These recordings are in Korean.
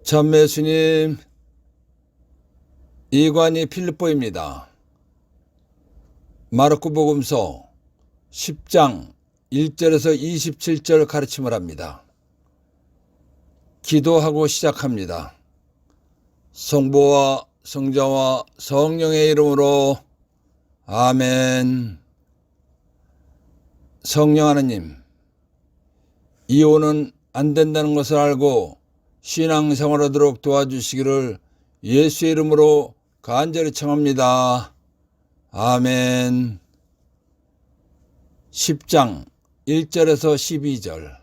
참매 예수님, 이관이 필립보입니다. 마르코 복음서 10장 1절에서 27절 가르침을 합니다. 기도하고 시작합니다. 성부와 성자와 성령의 이름으로 아멘. 성령 하나님, 이혼은 안 된다는 것을 알고 신앙생활하도록 도와주시기를 예수의 이름으로 간절히 청합니다. 아멘. 10장 1절에서 12절.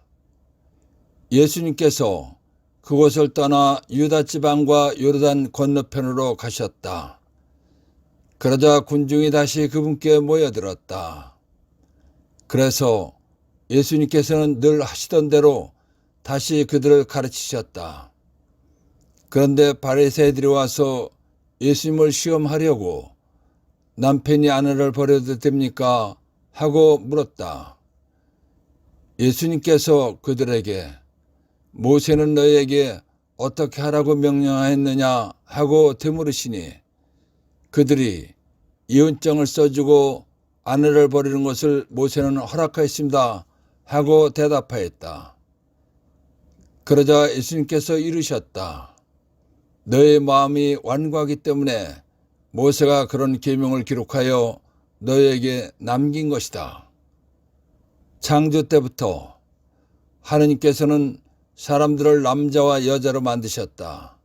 예수님께서 그곳을 떠나 유다 지방과 요르단 건너편으로 가셨다. 그러자 군중이 다시 그분께 모여들었다. 그래서 예수님께서는 늘 하시던 대로 다시 그들을 가르치셨다. 그런데 바리새인들이 와서 예수님을 시험하려고 남편이 아내를 버려도 됩니까? 하고 물었다. 예수님께서 그들에게 모세는 너희에게 어떻게 하라고 명령하였느냐 하고 되물으시니 그들이 이혼장을 써주고 아내를 버리는 것을 모세는 허락하였습니다 하고 대답하였다. 그러자 예수님께서 이르셨다. 너의 마음이 완고하기 때문에 모세가 그런 계명을 기록하여 너희에게 남긴 것이다. 창조 때부터 하느님께서는 사람들을 남자와 여자로 만드셨다.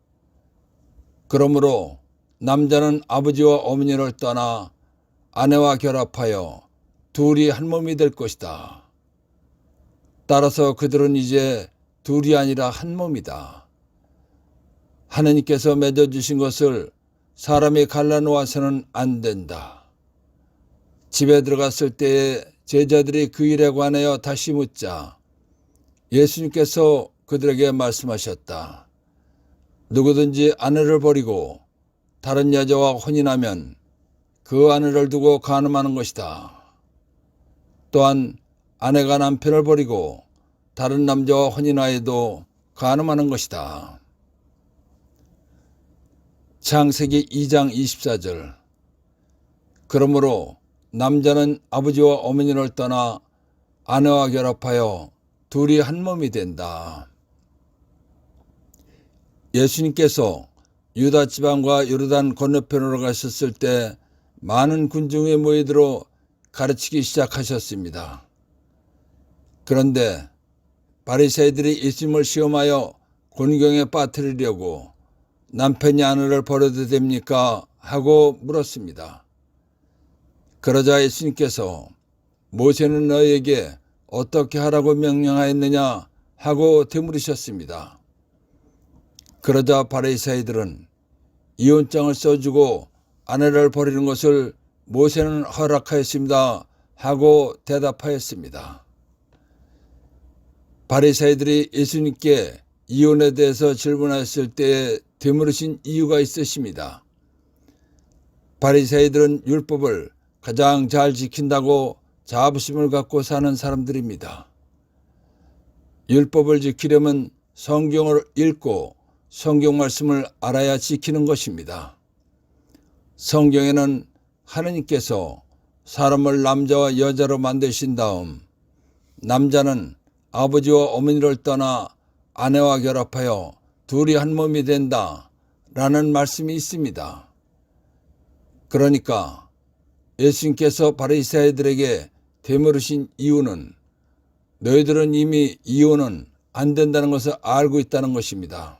그러므로 남자는 아버지와 어머니를 떠나 아내와 결합하여 둘이 한 몸이 될 것이다. 따라서 그들은 이제 둘이 아니라 한 몸이다. 하느님께서 맺어주신 것을 사람이 갈라놓아서는 안 된다. 집에 들어갔을 때에 제자들이 그 일에 관하여 다시 묻자 예수님께서 그들에게 말씀하셨다. 누구든지 아내를 버리고 다른 여자와 혼인하면 그 아내를 두고 간음하는 것이다. 또한 아내가 남편을 버리고 다른 남자와 혼인하여도 간음하는 것이다. 창세기 2장 24절. 그러므로 남자는 아버지와 어머니를 떠나 아내와 결합하여 둘이 한 몸이 된다. 예수님께서 유다 지방과 요르단 건너편으로 가셨을 때 많은 군중이 모이들어 가르치기 시작하셨습니다. 그런데 바리새인들이 예수님을 시험하여 곤경에 빠뜨리려고 남편이 아내를 버려도 됩니까? 하고 물었습니다. 그러자 예수님께서 모세는 너희에게 어떻게 하라고 명령하였느냐 하고 되물으셨습니다. 그러자 바리새인들은 이혼장을 써주고 아내를 버리는 것을 모세는 허락하였습니다 하고 대답하였습니다. 바리새인들이 예수님께 이혼에 대해서 질문했을 때에 되물으신 이유가 있으십니다. 바리새인들은 율법을 가장 잘 지킨다고 자부심을 갖고 사는 사람들입니다. 율법을 지키려면 성경을 읽고 성경 말씀을 알아야 지키는 것입니다. 성경에는 하느님께서 사람을 남자와 여자로 만드신 다음 남자는 아버지와 어머니를 떠나 아내와 결합하여 둘이 한 몸이 된다 라는 말씀이 있습니다. 그러니까 예수님께서 바리새인들에게 되물으신 이유는 너희들은 이미 이혼은 안 된다는 것을 알고 있다는 것입니다.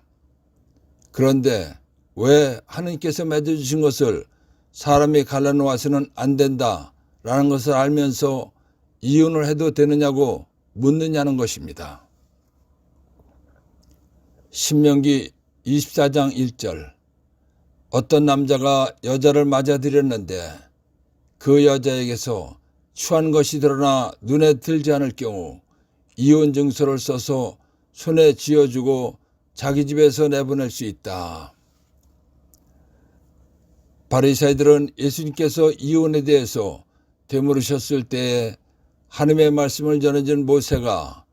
그런데 왜 하느님께서 맺어주신 것을 사람이 갈라놓아서는 안 된다라는 것을 알면서 이혼을 해도 되느냐고 묻느냐는 것입니다. 신명기 24장 1절. 어떤 남자가 여자를 맞아들였는데 그 여자에게서 추한 것이 드러나 눈에 들지 않을 경우 이혼 증서를 써서 손에 쥐어주고 자기 집에서 내보낼 수 있다. 바리새인들은 예수님께서 이혼에 대해서 되물으셨을 때에 하나님의 말씀을 전해준 모세가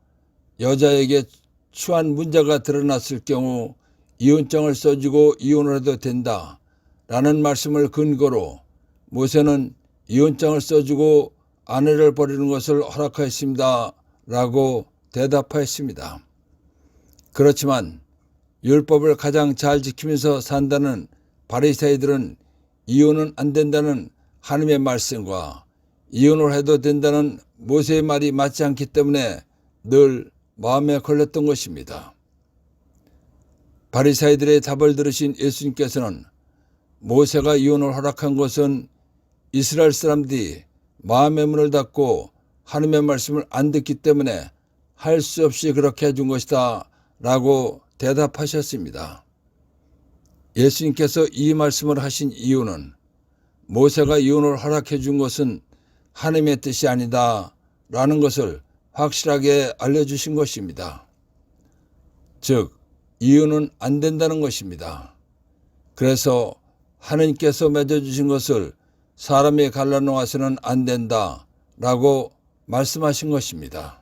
여자에게 추한 문제가 드러났을 경우 이혼장을 써주고 이혼을 해도 된다 라는 말씀을 근거로 모세는 이혼장을 써주고 아내를 버리는 것을 허락하였습니다 라고 대답하였습니다. 그렇지만 율법을 가장 잘 지키면서 산다는 바리새이들은 이혼은 안 된다는 하나님의 말씀과 이혼을 해도 된다는 모세의 말이 맞지 않기 때문에 늘 마음에 걸렸던 것입니다. 바리새이들의 답을 들으신 예수님께서는 모세가 이혼을 허락한 것은 이스라엘 사람들이 마음의 문을 닫고 하나님의 말씀을 안 듣기 때문에 할 수 없이 그렇게 해준 것이다 라고 대답하셨습니다. 예수님께서 이 말씀을 하신 이유는 모세가 이혼을 허락해 준 것은 하나님의 뜻이 아니다 라는 것을 확실하게 알려주신 것입니다. 즉 이혼은 안 된다는 것입니다. 그래서 하나님께서 맺어주신 것을 사람이 갈라놓아서는 안 된다 라고 말씀하신 것입니다.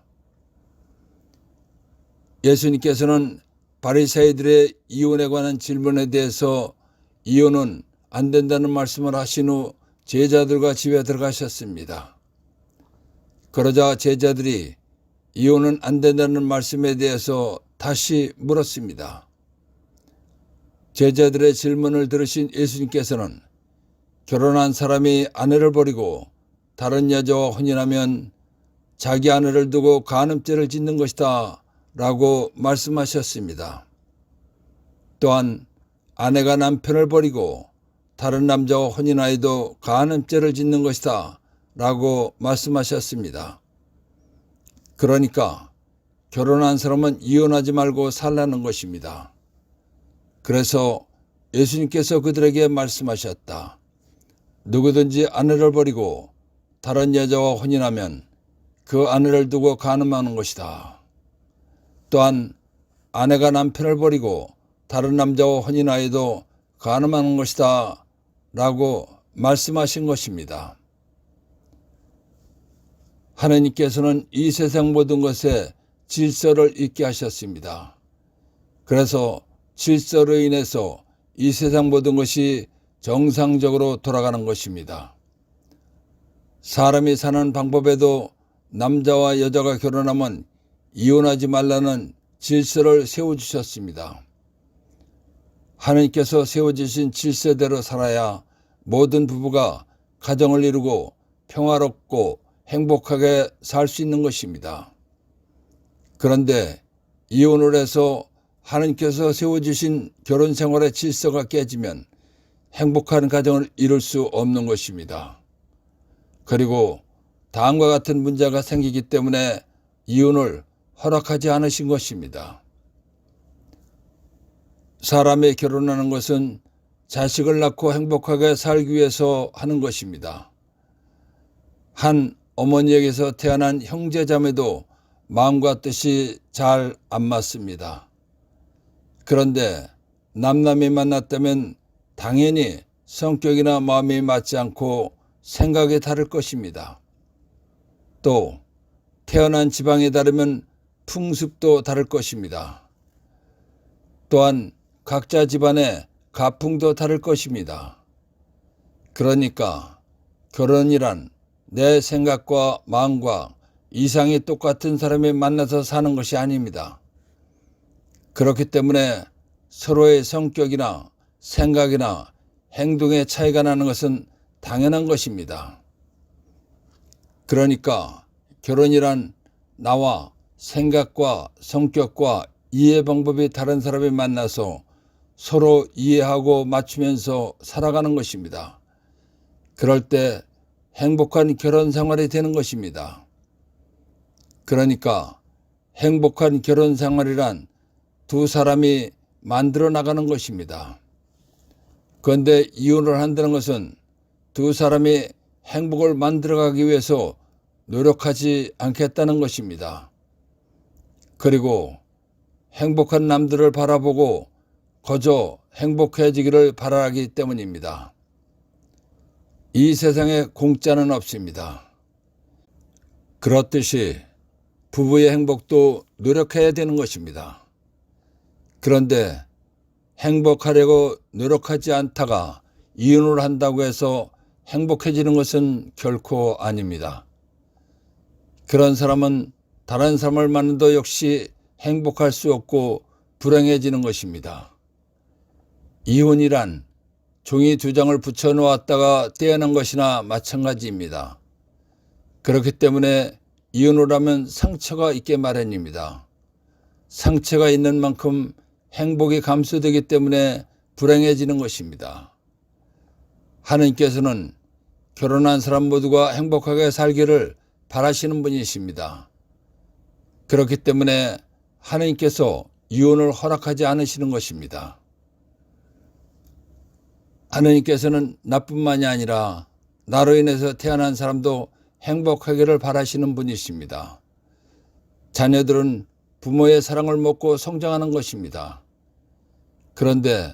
예수님께서는 바리새이들의 이혼에 관한 질문에 대해서 이혼은 안 된다는 말씀을 하신 후 제자들과 집에 들어가셨습니다. 그러자 제자들이 이혼은 안 된다는 말씀에 대해서 다시 물었습니다. 제자들의 질문을 들으신 예수님께서는 결혼한 사람이 아내를 버리고 다른 여자와 혼인하면 자기 아내를 두고 간음죄를 짓는 것이다 라고 말씀하셨습니다. 또한 아내가 남편을 버리고 다른 남자와 혼인하여도 간음죄를 짓는 것이다 라고 말씀하셨습니다. 그러니까 결혼한 사람은 이혼하지 말고 살라는 것입니다. 그래서 예수님께서 그들에게 말씀하셨다. 누구든지 아내를 버리고 다른 여자와 혼인하면 그 아내를 두고 간음하는 것이다. 또한 아내가 남편을 버리고 다른 남자와 혼인하여도 간음하는 것이다 라고 말씀하신 것입니다. 하나님께서는 이 세상 모든 것에 질서를 있게 하셨습니다. 그래서 질서로 인해서 이 세상 모든 것이 정상적으로 돌아가는 것입니다. 사람이 사는 방법에도 남자와 여자가 결혼하면 이혼하지 말라는 질서를 세워주셨습니다. 하나님께서 세워주신 질서대로 살아야 모든 부부가 가정을 이루고 평화롭고 행복하게 살 수 있는 것입니다. 그런데 이혼을 해서 하나님께서 세워주신 결혼 생활의 질서가 깨지면 행복한 가정을 이룰 수 없는 것입니다. 그리고 다음과 같은 문제가 생기기 때문에 이혼을 허락하지 않으신 것입니다. 사람이 결혼하는 것은 자식을 낳고 행복하게 살기 위해서 하는 것입니다. 한 어머니에게서 태어난 형제자매도 마음과 뜻이 잘 안 맞습니다. 그런데 남남이 만났다면 당연히 성격이나 마음이 맞지 않고 생각이 다를 것입니다. 또 태어난 지방이 다르면 풍습도 다를 것입니다. 또한 각자 집안의 가풍도 다를 것입니다. 그러니까 결혼이란 내 생각과 마음과 이상이 똑같은 사람이 만나서 사는 것이 아닙니다. 그렇기 때문에 서로의 성격이나 생각이나 행동의 차이가 나는 것은 당연한 것입니다. 그러니까 결혼이란 나와 생각과 성격과 이해 방법이 다른 사람이 만나서 서로 이해하고 맞추면서 살아가는 것입니다. 그럴 때 행복한 결혼 생활이 되는 것입니다. 그러니까 행복한 결혼 생활이란 두 사람이 만들어 나가는 것입니다. 그런데 이혼을 한다는 것은 두 사람이 행복을 만들어가기 위해서 노력하지 않겠다는 것입니다. 그리고 행복한 남들을 바라보고 거저 행복해지기를 바라기 때문입니다. 이 세상에 공짜는 없습니다. 그렇듯이 부부의 행복도 노력해야 되는 것입니다. 그런데 행복하려고 노력하지 않다가 이혼을 한다고 해서 행복해지는 것은 결코 아닙니다. 그런 사람은 다른 사람을 만나도 역시 행복할 수 없고 불행해지는 것입니다. 이혼이란 종이 두 장을 붙여 놓았다가 떼어낸 것이나 마찬가지입니다. 그렇기 때문에 이혼을 하면 상처가 있게 마련입니다. 상처가 있는 만큼 행복이 감소되기 때문에 불행해지는 것입니다. 하느님께서는 결혼한 사람 모두가 행복하게 살기를 바라시는 분이십니다. 그렇기 때문에 하느님께서 이혼을 허락하지 않으시는 것입니다. 하느님께서는 나뿐만이 아니라 나로 인해서 태어난 사람도 행복하기를 바라시는 분이십니다. 자녀들은 부모의 사랑을 먹고 성장하는 것입니다. 그런데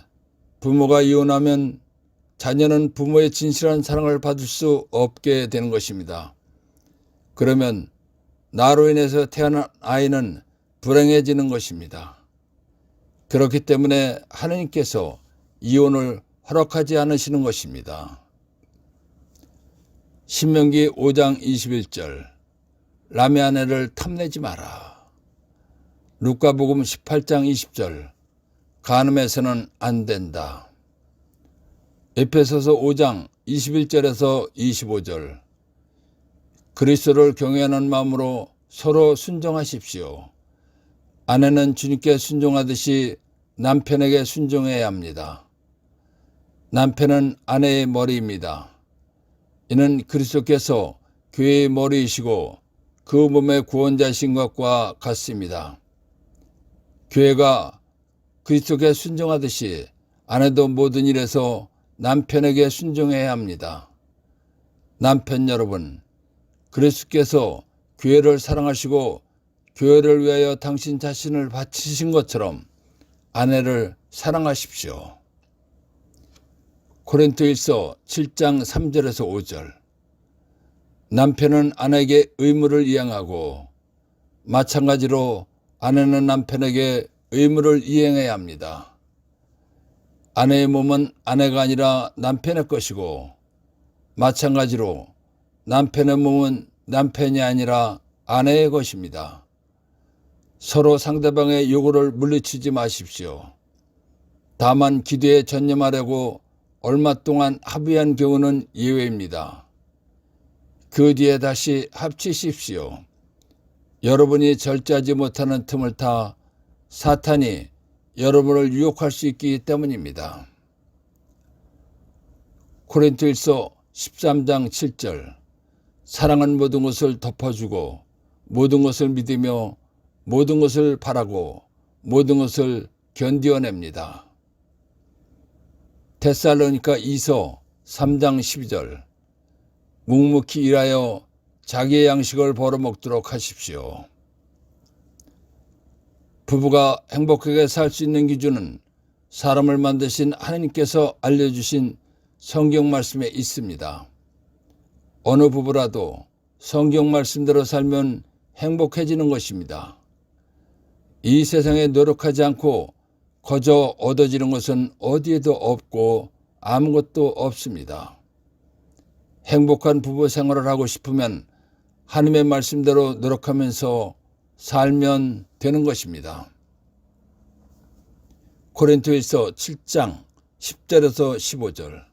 부모가 이혼하면 자녀는 부모의 진실한 사랑을 받을 수 없게 되는 것입니다. 그러면 나로 인해서 태어난 아이는 불행해지는 것입니다. 그렇기 때문에 하느님께서 이혼을 허락하지 않으시는 것입니다. 신명기 5장 21절 남의 아내를 탐내지 마라. 루카복음 18장 20절 간음해서는 안 된다. 에베소서 5장 21절에서 25절 그리스도를 경외하는 마음으로 서로 순종하십시오. 아내는 주님께 순종하듯이 남편에게 순종해야 합니다. 남편은 아내의 머리입니다. 이는 그리스도께서 교회의 머리이시고 그 몸의 구원자신 것과 같습니다. 교회가 그리스도께 순종하듯이 아내도 모든 일에서 남편에게 순종해야 합니다. 남편 여러분, 그리스도께서 교회를 사랑하시고 교회를 위하여 당신 자신을 바치신 것처럼 아내를 사랑하십시오. 고린도일서 7장 3절에서 5절 남편은 아내에게 의무를 이행하고 마찬가지로 아내는 남편에게 의무를 이행해야 합니다. 아내의 몸은 아내가 아니라 남편의 것이고 마찬가지로 남편의 몸은 남편이 아니라 아내의 것입니다. 서로 상대방의 요구를 물리치지 마십시오. 다만 기도에 전념하려고 얼마 동안 합의한 경우는 예외입니다. 그 뒤에 다시 합치십시오. 여러분이 절제하지 못하는 틈을 타 사탄이 여러분을 유혹할 수 있기 때문입니다. 고린도일서 13장 7절 사랑은 모든 것을 덮어주고 모든 것을 믿으며 모든 것을 바라고 모든 것을 견디어냅니다. 데살로니가 2서 3장 12절 묵묵히 일하여 자기의 양식을 벌어먹도록 하십시오. 부부가 행복하게 살 수 있는 기준은 사람을 만드신 하나님께서 알려주신 성경 말씀에 있습니다. 어느 부부라도 성경 말씀대로 살면 행복해지는 것입니다. 이 세상에 노력하지 않고 거저 얻어지는 것은 어디에도 없고 아무것도 없습니다. 행복한 부부 생활을 하고 싶으면 하나님의 말씀대로 노력하면서 살면 되는 것입니다. 고린도일서 7장 10절에서 15절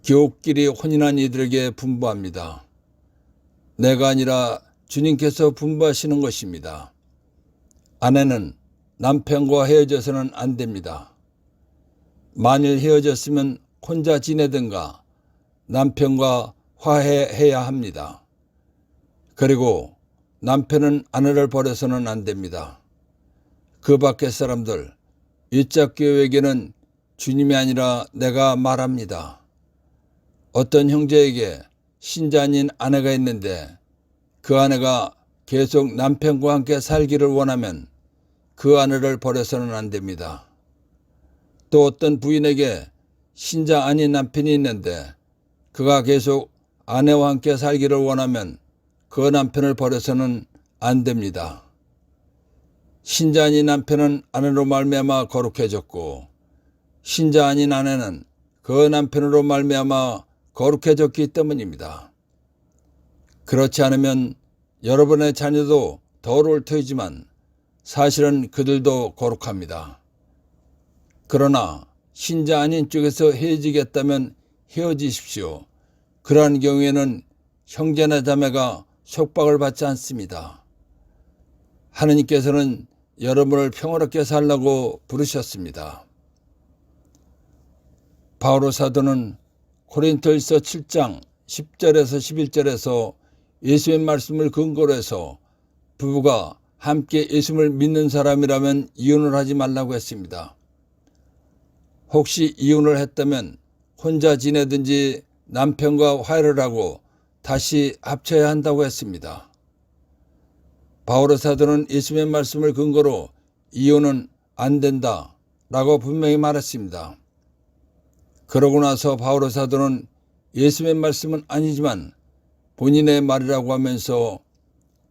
기옥끼리 혼인한 이들에게 분부합니다. 내가 아니라 주님께서 분부하시는 것입니다. 아내는 남편과 헤어져서는 안 됩니다. 만일 헤어졌으면 혼자 지내든가 남편과 화해해야 합니다. 그리고 남편은 아내를 버려서는 안 됩니다. 그 밖의 사람들, 일짝교회에게는 주님이 아니라 내가 말합니다. 어떤 형제에게 신자 아닌 아내가 있는데 그 아내가 계속 남편과 함께 살기를 원하면 그 아내를 버려서는 안 됩니다. 또 어떤 부인에게 신자 아닌 남편이 있는데 그가 계속 아내와 함께 살기를 원하면 그 남편을 버려서는 안 됩니다. 신자 아닌 남편은 아내로 말미암아 거룩해졌고 신자 아닌 아내는 그 남편으로 말미암아 거룩해졌기 때문입니다. 그렇지 않으면 여러분의 자녀도 더러울 터이지만 사실은 그들도 거룩합니다. 그러나 신자 아닌 쪽에서 헤어지겠다면 헤어지십시오. 그러한 경우에는 형제나 자매가 속박을 받지 않습니다. 하느님께서는 여러분을 평화롭게 살라고 부르셨습니다. 바오로 사도는 고린토일서 7장 10절에서 11절에서 예수의 말씀을 근거로 해서 부부가 함께 예수를 믿는 사람이라면 이혼을 하지 말라고 했습니다. 혹시 이혼을 했다면 혼자 지내든지 남편과 화해를 하고 다시 합쳐야 한다고 했습니다. 바오로 사도는 예수의 말씀을 근거로 이혼은 안 된다 라고 분명히 말했습니다. 그러고 나서 바오로 사도는 예수의 말씀은 아니지만 본인의 말이라고 하면서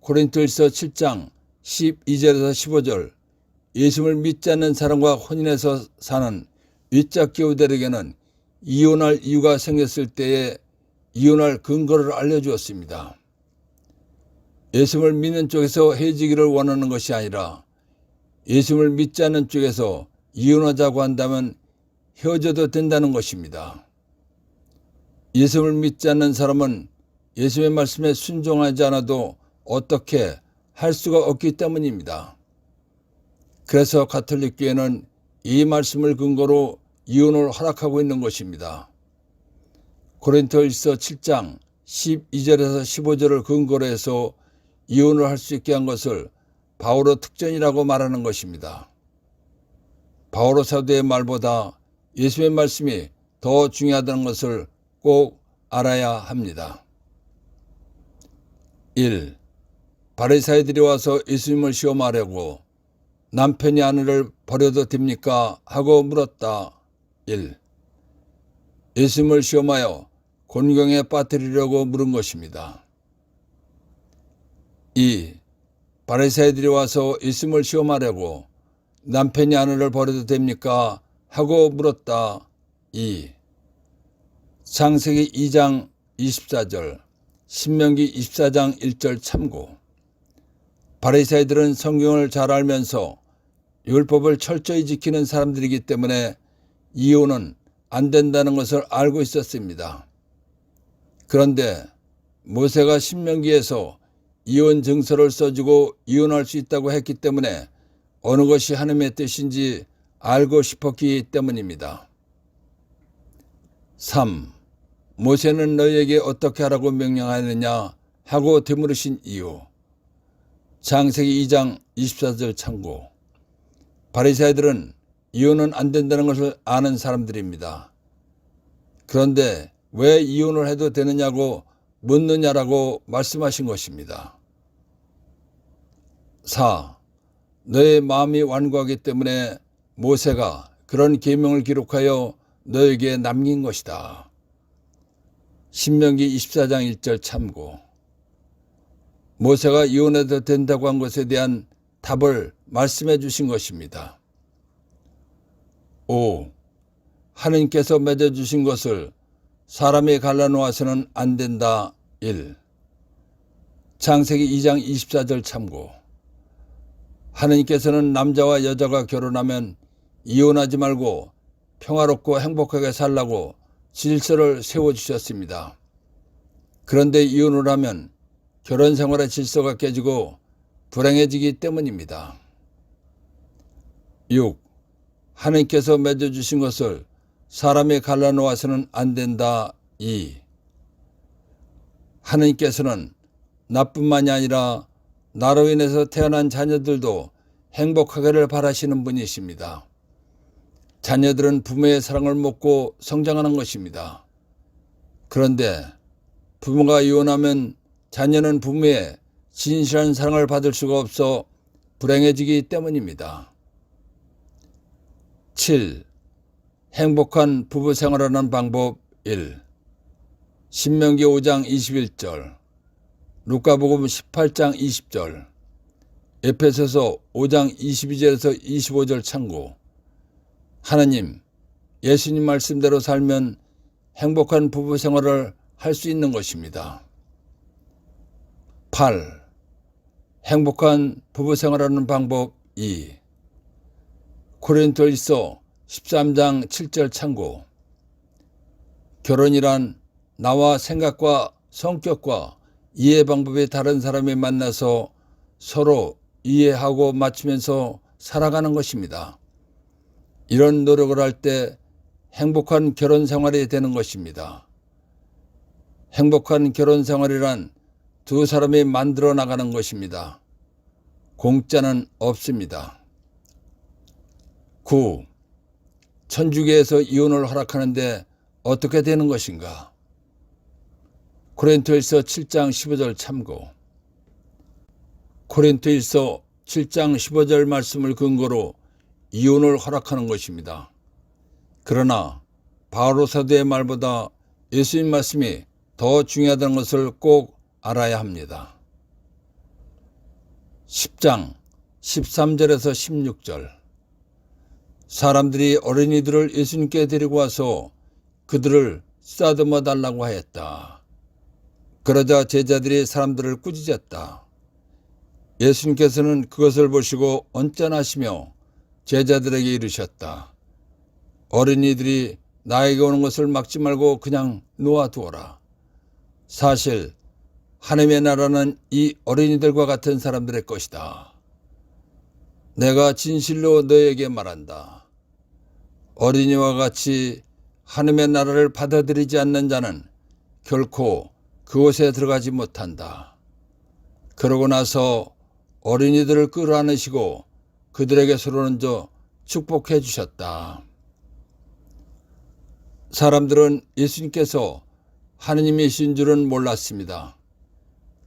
고린토일서 7장 12절에서 15절 예수를 믿지 않는 사람과 혼인해서 사는 윗짝 교우들에게는 이혼할 이유가 생겼을 때에 이혼할 근거를 알려주었습니다. 예수를 믿는 쪽에서 헤어지기를 원하는 것이 아니라 예수를 믿지 않는 쪽에서 이혼하자고 한다면 헤어져도 된다는 것입니다. 예수를 믿지 않는 사람은 예수의 말씀에 순종하지 않아도 어떻게 할 수가 없기 때문입니다. 그래서 가톨릭교회는 이 말씀을 근거로 이혼을 허락하고 있는 것입니다. 고린토일서 7장 12절에서 15절을 근거로 해서 이혼을 할 수 있게 한 것을 바오로 특전이라고 말하는 것입니다. 바오로 사도의 말보다 예수의 말씀이 더 중요하다는 것을 꼭 알아야 합니다. 1. 바리사이들이 와서 예수님을 시험하려고 남편이 아내를 버려도 됩니까? 하고 물었다. 1. 예수님을 시험하여 곤경에 빠뜨리려고 물은 것입니다. 2. 바리사이들이 와서 예수님을 시험하려고 남편이 아내를 버려도 됩니까? 하고 물었다. 2. 창세기 2장 24절, 신명기 24장 1절 참고. 바리사이들은 성경을 잘 알면서 율법을 철저히 지키는 사람들이기 때문에 이혼은 안 된다는 것을 알고 있었습니다. 그런데 모세가 신명기에서 이혼 증서를 써주고 이혼할 수 있다고 했기 때문에 어느 것이 하나님의 뜻인지 알고 싶었기 때문입니다. 3. 모세는 너희에게 어떻게 하라고 명령하느냐 하고 되물으신 이유. 창세기 2장 24절 참고. 바리사이들은 이혼은 안 된다는 것을 아는 사람들입니다. 그런데 왜 이혼을 해도 되느냐고 묻느냐라고 말씀하신 것입니다. 4. 너의 마음이 완고하기 때문에 모세가 그런 계명을 기록하여 너에게 남긴 것이다. 신명기 24장 1절 참고. 모세가 이혼해도 된다고 한 것에 대한 답을 말씀해 주신 것입니다. 5. 하느님께서 맺어주신 것을 사람이 갈라놓아서는 안 된다. 1. 창세기 2장 24절 참고. 하느님께서는 남자와 여자가 결혼하면 이혼하지 말고 평화롭고 행복하게 살라고 질서를 세워주셨습니다. 그런데 이혼을 하면 결혼 생활의 질서가 깨지고 불행해지기 때문입니다. 6. 하느님께서 맺어주신 것을 사람이 갈라놓아서는 안 된다. 2. 하느님께서는 나뿐만이 아니라 나로 인해서 태어난 자녀들도 행복하기를 바라시는 분이십니다. 자녀들은 부모의 사랑을 먹고 성장하는 것입니다. 그런데 부모가 이혼하면 자녀는 부모의 진실한 사랑을 받을 수가 없어 불행해지기 때문입니다. 7. 행복한 부부 생활하는 방법 1. 신명기 5장 21절, 루카복음 18장 20절, 에베소서 5장 22절에서 25절 참고. 하나님, 예수님 말씀대로 살면 행복한 부부 생활을 할 수 있는 것입니다. 8. 행복한 부부 생활하는 방법 2. 고린도일서 13장 7절 참고. 결혼이란 나와 생각과 성격과 이해 방법이 다른 사람이 만나서 서로 이해하고 맞추면서 살아가는 것입니다. 이런 노력을 할 때 행복한 결혼 생활이 되는 것입니다. 행복한 결혼 생활이란 두 사람이 만들어 나가는 것입니다. 공짜는 없습니다. 9. 천주교에서 이혼을 허락하는데 어떻게 되는 것인가? 고린도일서 7장 15절 참고. 고린도일서 7장 15절 말씀을 근거로 이혼을 허락하는 것입니다. 그러나 바오로 사도의 말보다 예수님 말씀이 더 중요하다는 것을 꼭 알아야 합니다. 10장 13절에서 16절. 사람들이 어린이들을 예수님께 데리고 와서 그들을 쓰다듬어 달라고 하였다. 그러자 제자들이 사람들을 꾸짖었다. 예수님께서는 그것을 보시고 언짢아하시며 제자들에게 이르셨다. 어린이들이 나에게 오는 것을 막지 말고 그냥 놓아두어라. 사실 하나님의 나라는 이 어린이들과 같은 사람들의 것이다. 내가 진실로 너에게 말한다. 어린이와 같이 하나님의 나라를 받아들이지 않는 자는 결코 그곳에 들어가지 못한다. 그러고 나서 어린이들을 끌어안으시고 그들에게 손을 얹어 축복해 주셨다. 사람들은 예수님께서 하느님이신 줄은 몰랐습니다.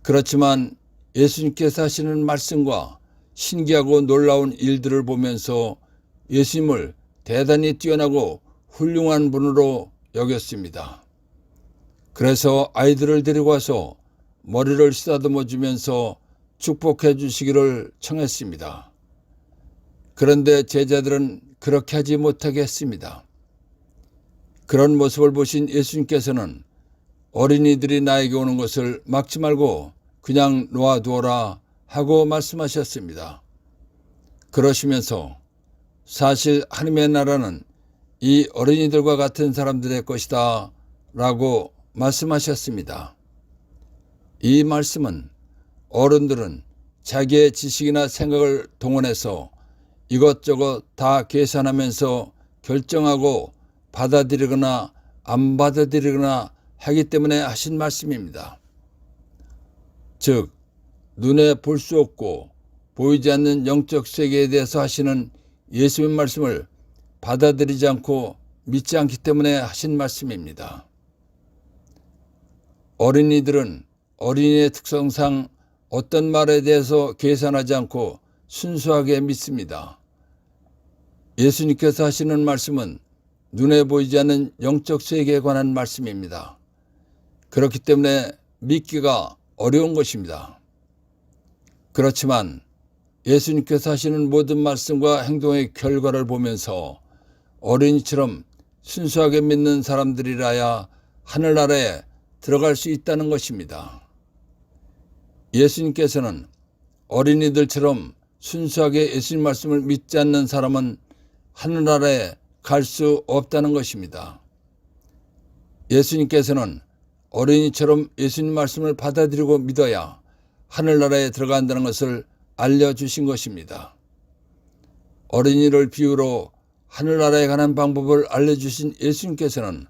그렇지만 예수님께서 하시는 말씀과 신기하고 놀라운 일들을 보면서 예수님을 대단히 뛰어나고 훌륭한 분으로 여겼습니다. 그래서 아이들을 데리고 와서 머리를 쓰다듬어 주면서 축복해 주시기를 청했습니다. 그런데 제자들은 그렇게 하지 못하게 했습니다. 그런 모습을 보신 예수님께서는 어린이들이 나에게 오는 것을 막지 말고 그냥 놓아두어라 하고 말씀하셨습니다. 그러시면서 사실 하나님의 나라는 이 어린이들과 같은 사람들의 것이다 라고 말씀하셨습니다. 이 말씀은 어른들은 자기의 지식이나 생각을 동원해서 이것저것 다 계산하면서 결정하고 받아들이거나 안 받아들이거나 하기 때문에 하신 말씀입니다. 즉, 눈에 볼 수 없고 보이지 않는 영적 세계에 대해서 하시는 예수님 말씀을 받아들이지 않고 믿지 않기 때문에 하신 말씀입니다. 어린이들은 어린이의 특성상 어떤 말에 대해서 계산하지 않고 순수하게 믿습니다. 예수님께서 하시는 말씀은 눈에 보이지 않는 영적 세계에 관한 말씀입니다. 그렇기 때문에 믿기가 어려운 것입니다. 그렇지만 예수님께서 하시는 모든 말씀과 행동의 결과를 보면서 어린이처럼 순수하게 믿는 사람들이라야 하늘나라에 들어갈 수 있다는 것입니다. 예수님께서는 어린이들처럼 순수하게 예수님 말씀을 믿지 않는 사람은 하늘나라에 갈 수 없다는 것입니다. 예수님께서는 어린이처럼 예수님 말씀을 받아들이고 믿어야 하늘나라에 들어간다는 것을 알려주신 것입니다. 어린이를 비유로 하늘나라에 가는 방법을 알려주신 예수님께서는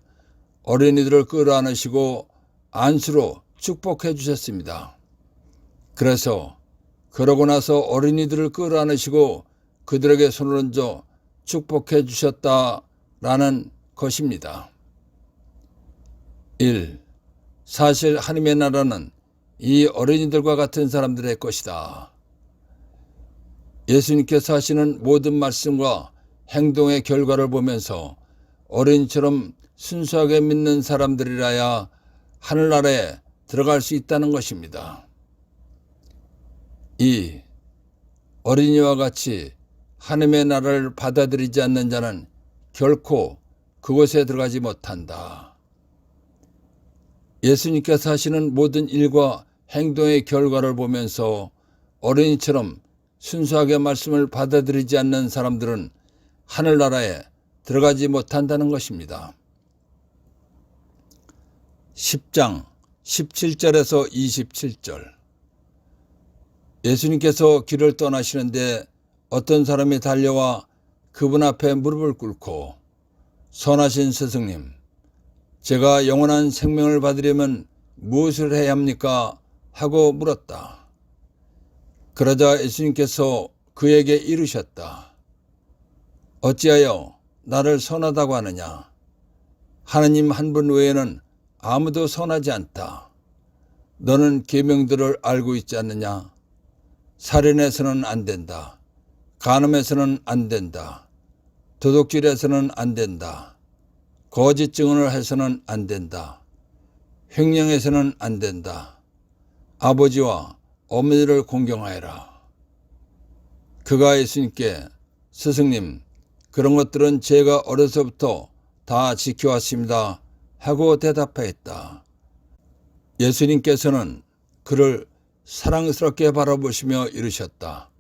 어린이들을 끌어안으시고 안수로 축복해 주셨습니다. 그래서 그러고 나서 어린이들을 끌어안으시고 그들에게 손을 얹어 축복해 주셨다라는 것입니다. 1. 사실 하나님의 나라는 이 어린이들과 같은 사람들의 것이다. 예수님께서 하시는 모든 말씀과 행동의 결과를 보면서 어린이처럼 순수하게 믿는 사람들이라야 하늘나라에 들어갈 수 있다는 것입니다. 2. 어린이와 같이 하나님의 나라를 받아들이지 않는 자는 결코 그곳에 들어가지 못한다. 예수님께서 하시는 모든 일과 행동의 결과를 보면서 어린이처럼 순수하게 말씀을 받아들이지 않는 사람들은 하늘나라에 들어가지 못한다는 것입니다. 10장 17절에서 27절. 예수님께서 길을 떠나시는데 어떤 사람이 달려와 그분 앞에 무릎을 꿇고 선하신 스승님, 제가 영원한 생명을 받으려면 무엇을 해야 합니까? 하고 물었다. 그러자 예수님께서 그에게 이르셨다. 어찌하여 나를 선하다고 하느냐? 하느님 한 분 외에는 아무도 선하지 않다. 너는 계명들을 알고 있지 않느냐? 살인해서는 안 된다. 간음해서는 안 된다. 도둑질해서는 안 된다. 거짓 증언을 해서는 안 된다. 횡령해서는 안 된다. 아버지와 어머니를 공경하여라. 그가 예수님께 스승님, 그런 것들은 제가 어려서부터 다 지켜왔습니다 하고 대답하였다. 예수님께서는 그를 사랑스럽게 바라보시며 이르셨다.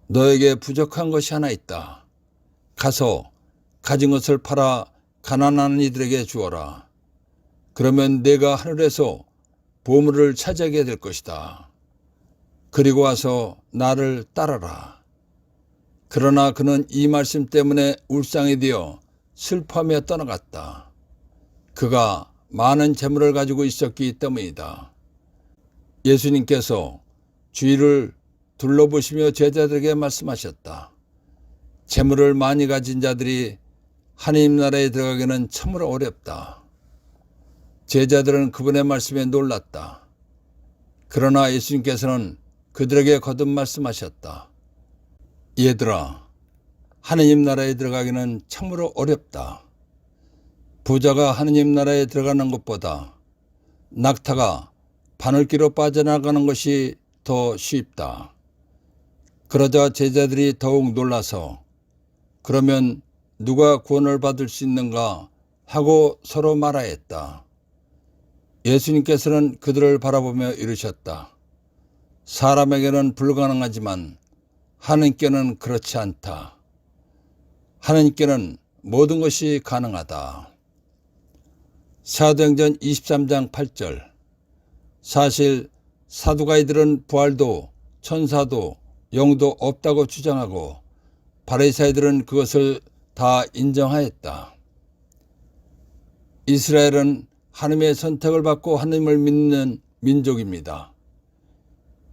너에게 부족한 것이 하나 있다. 가서 가진 것을 팔아 가난한 이들에게 주어라. 그러면 내가 하늘에서 보물을 차지하게 될 것이다. 그리고 와서 나를 따르라. 그러나 그는 이 말씀 때문에 울상이 되어 슬퍼하며 떠나갔다. 그가 많은 재물을 가지고 있었기 때문이다. 예수님께서 주위를 둘러보시며 제자들에게 말씀하셨다. 재물을 많이 가진 자들이 하나님 나라에 들어가기는 참으로 어렵다. 제자들은 그분의 말씀에 놀랐다. 그러나 예수님께서는 그들에게 거듭 말씀하셨다. 얘들아, 하나님 나라에 들어가기는 참으로 어렵다. 부자가 하나님 나라에 들어가는 것보다 낙타가 바늘기로 빠져나가는 것이 더 쉽다. 그러자 제자들이 더욱 놀라서 그러면 누가 구원을 받을 수 있는가 하고 서로 말하였다. 예수님께서는 그들을 바라보며 이르셨다. 사람에게는 불가능하지만 하나님께는 그렇지 않다. 하나님께는 모든 것이 가능하다. 사도행전 23장 8절. 사실 사두가이들은 부활도 천사도 영도 없다고 주장하고 바리새인들은 그것을 다 인정하였다. 이스라엘은 하나님의 선택을 받고 하나님을 믿는 민족입니다.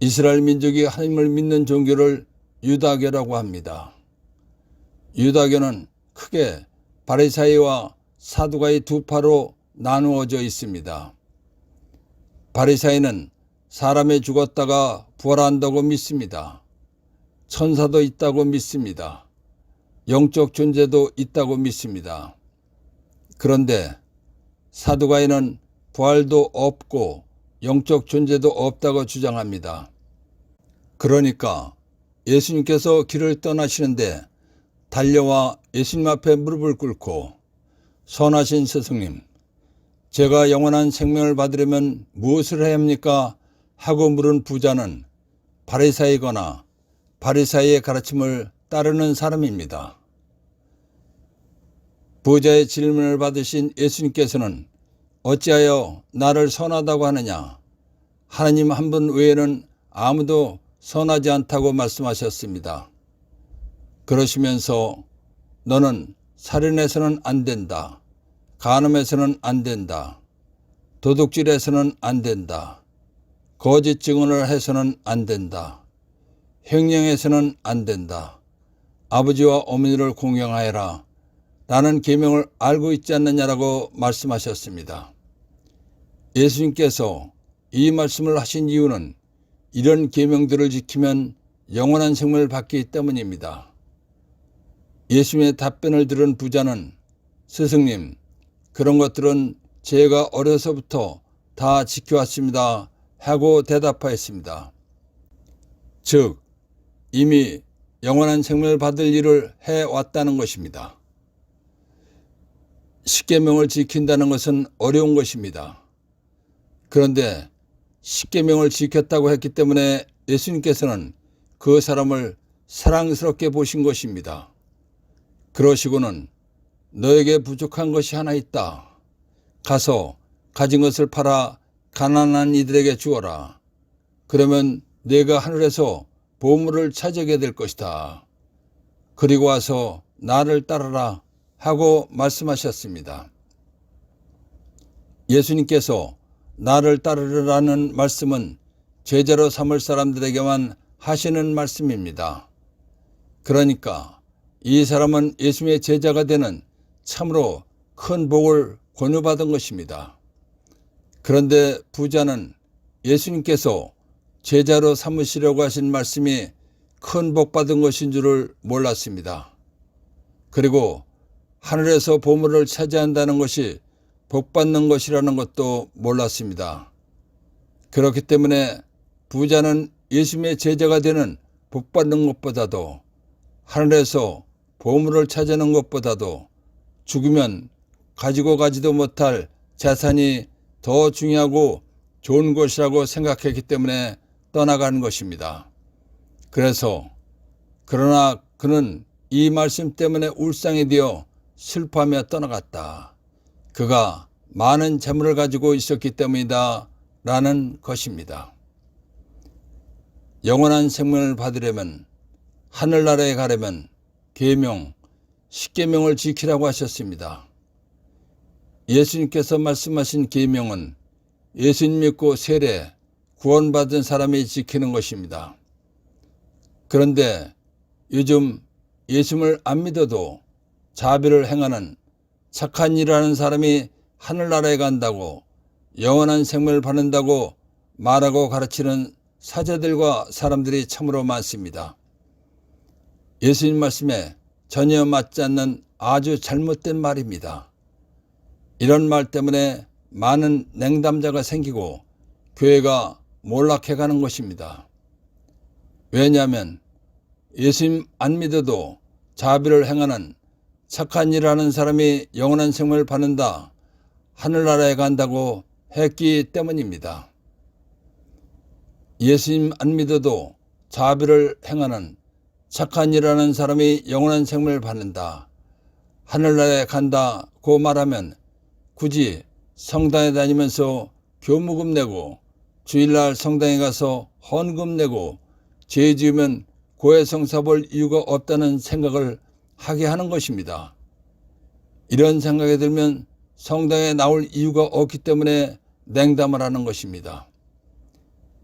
이스라엘 민족이 하나님을 믿는 종교를 유다교라고 합니다. 유다교는 크게 바리새인과 사두가이 두 파로 나누어져 있습니다. 바리새인은 사람이 죽었다가 부활한다고 믿습니다. 천사도 있다고 믿습니다. 영적 존재도 있다고 믿습니다. 그런데 사두가이는 부활도 없고 영적 존재도 없다고 주장합니다. 그러니까 예수님께서 길을 떠나시는데 달려와 예수님 앞에 무릎을 꿇고 선하신 스승님, 제가 영원한 생명을 받으려면 무엇을 해야 합니까? 하고 물은 부자는 바리새이거나 바리새이의 가르침을 따르는 사람입니다. 부자의 질문을 받으신 예수님께서는 어찌하여 나를 선하다고 하느냐? 하나님 한 분 외에는 아무도 선하지 않다고 말씀하셨습니다. 그러시면서 너는 살인해서는 안 된다. 간음해서는 안 된다. 도둑질해서는 안 된다. 거짓 증언을 해서는 안 된다. 횡령해서는 안 된다. 아버지와 어머니를 공경하여라. 라는 계명을 알고 있지 않느냐라고 말씀하셨습니다. 예수님께서 이 말씀을 하신 이유는 이런 계명들을 지키면 영원한 생명을 받기 때문입니다. 예수님의 답변을 들은 부자는 스승님, 그런 것들은 제가 어려서부터 다 지켜왔습니다 하고 대답하였습니다. 즉 이미 영원한 생명을 받을 일을 해왔다는 것입니다. 십계명을 지킨다는 것은 어려운 것입니다. 그런데 십계명을 지켰다고 했기 때문에 예수님께서는 그 사람을 사랑스럽게 보신 것입니다. 그러시고는 너에게 부족한 것이 하나 있다. 가서 가진 것을 팔아 가난한 이들에게 주어라. 그러면 네가 하늘에서 보물을 찾게 될 것이다. 그리고 와서 나를 따르라 하고 말씀하셨습니다. 예수님께서 나를 따르라는 말씀은 제자로 삼을 사람들에게만 하시는 말씀입니다. 그러니까 이 사람은 예수님의 제자가 되는 참으로 큰 복을 권유받은 것입니다. 그런데 부자는 예수님께서 제자로 삼으시려고 하신 말씀이 큰 복 받은 것인 줄을 몰랐습니다. 그리고 하늘에서 보물을 차지한다는 것이 복 받는 것이라는 것도 몰랐습니다. 그렇기 때문에 부자는 예수님의 제자가 되는 복 받는 것보다도 하늘에서 보물을 찾아내는 것보다도 죽으면 가지고 가지도 못할 재산이 더 중요하고 좋은 것이라고 생각했기 때문에 떠나가는 것입니다. 그러나 그는 이 말씀 때문에 울상이 되어 슬퍼하며 떠나갔다. 그가 많은 재물을 가지고 있었기 때문이다 라는 것입니다. 영원한 생명을 받으려면, 하늘나라에 가려면 계명, 십계명을 지키라고 하셨습니다. 예수님께서 말씀하신 계명은 예수님 믿고 세례, 구원받은 사람이 지키는 것입니다. 그런데 요즘 예수님을 안 믿어도 자비를 행하는 착한 일을 하는 사람이 하늘나라에 간다고, 영원한 생명을 받는다고 말하고 가르치는 사제들과 사람들이 참으로 많습니다. 예수님 말씀에 전혀 맞지 않는 아주 잘못된 말입니다. 이런 말 때문에 많은 냉담자가 생기고 교회가 몰락해가는 것입니다. 왜냐하면 예수님 안 믿어도 자비를 행하는 착한 일을 하는 사람이 영원한 생명을 받는다, 하늘나라에 간다고 했기 때문입니다. 예수님 안 믿어도 자비를 행하는 착한 일을 하는 사람이 영원한 생명을 받는다, 하늘나라에 간다고 말하면 굳이 성당에 다니면서 교무금 내고 주일날 성당에 가서 헌금 내고 죄 지으면 고해성사 볼 이유가 없다는 생각을 하게 하는 것입니다. 이런 생각이 들면 성당에 나올 이유가 없기 때문에 냉담을 하는 것입니다.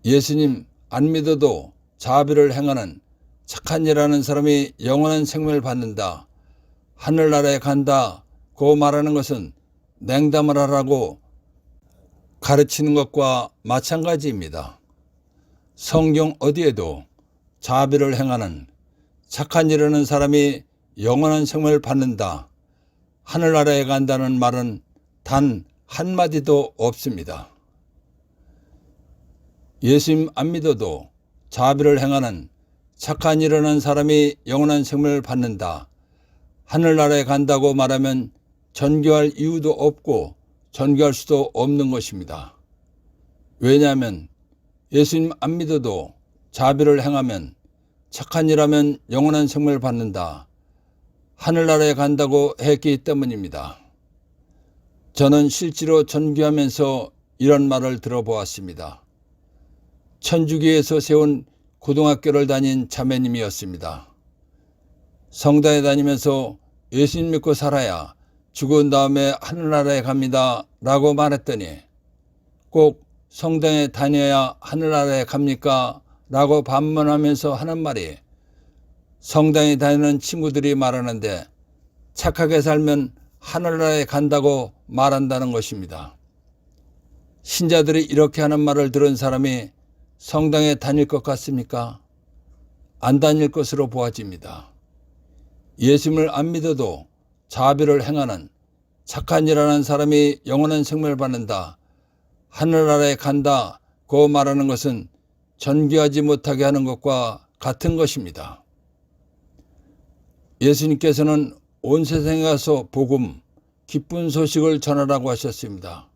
예수님 안 믿어도 자비를 행하는 착한 일 하는 사람이 영원한 생명을 받는다, 하늘나라에 간다고 말하는 것은 냉담을 하라고 가르치는 것과 마찬가지입니다. 성경 어디에도 자비를 행하는 착한 일 하는 사람이 영원한 생명을 받는다, 하늘나라에 간다는 말은 단 한마디도 없습니다. 예수님 안 믿어도 자비를 행하는 착한 일 하는 사람이 영원한 생명을 받는다, 하늘나라에 간다고 말하면 전교할 이유도 없고 전교할 수도 없는 것입니다. 왜냐하면 예수님 안 믿어도 자비를 행하면 착한 일 하면 영원한 생명을 받는다, 하늘나라에 간다고 했기 때문입니다. 저는 실제로 전교하면서 이런 말을 들어보았습니다. 천주교에서 세운 고등학교를 다닌 자매님이었습니다. 성당에 다니면서 예수님 믿고 살아야 죽은 다음에 하늘나라에 갑니다 라고 말했더니 꼭 성당에 다녀야 하늘나라에 갑니까? 라고 반문하면서 하는 말이, 성당에 다니는 친구들이 말하는데 착하게 살면 하늘나라에 간다고 말한다는 것입니다. 신자들이 이렇게 하는 말을 들은 사람이 성당에 다닐 것 같습니까? 안 다닐 것으로 보아집니다. 예수님을 안 믿어도 자비를 행하는 착한 일 하는 사람이 영원한 생명을 받는다, 하늘나라에 간다고 말하는 것은 전교하지 못하게 하는 것과 같은 것입니다. 예수님께서는 온 세상에 가서 복음, 기쁜 소식을 전하라고 하셨습니다.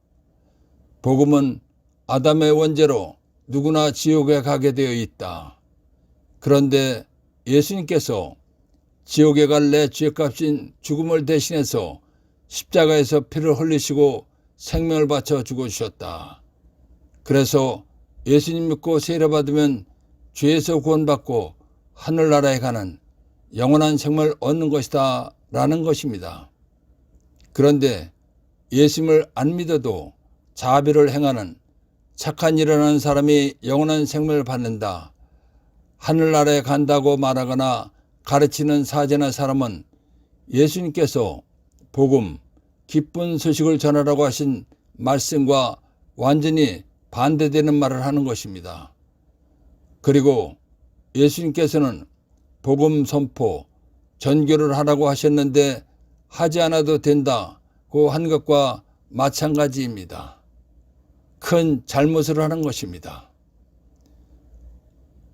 복음은 아담의 원죄로 누구나 지옥에 가게 되어 있다. 그런데 예수님께서 지옥에 갈 내 죄값인 죽음을 대신해서 십자가에서 피를 흘리시고 생명을 바쳐 죽어주셨다. 그래서 예수님 믿고 세례받으면 죄에서 구원받고 하늘나라에 가는 영원한 생명을 얻는 것이다 라는 것입니다. 그런데 예수님을 안 믿어도 자비를 행하는 착한 일을 하는 사람이 영원한 생명을 받는다. 하늘나라에 간다고 말하거나 가르치는 사제나 사람은 예수님께서 복음, 기쁜 소식을 전하라고 하신 말씀과 완전히 반대되는 말을 하는 것입니다. 그리고 예수님께서는 복음 선포, 전교를 하라고 하셨는데 하지 않아도 된다고 한 것과 마찬가지입니다. 큰 잘못을 하는 것입니다.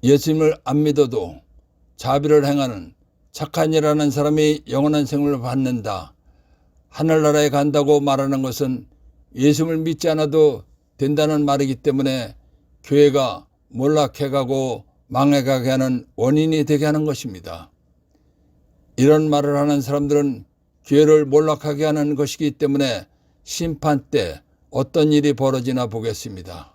예수님을 안 믿어도 자비를 행하는 착한 일 하는 사람이 영원한 생명을 받는다. 하늘나라에 간다고 말하는 것은 예수님을 믿지 않아도 된다는 말이기 때문에 교회가 몰락해가고 망해가게 하는 원인이 되게 하는 것입니다. 이런 말을 하는 사람들은 교회를 몰락하게 하는 것이기 때문에 심판 때 어떤 일이 벌어지나 보겠습니다.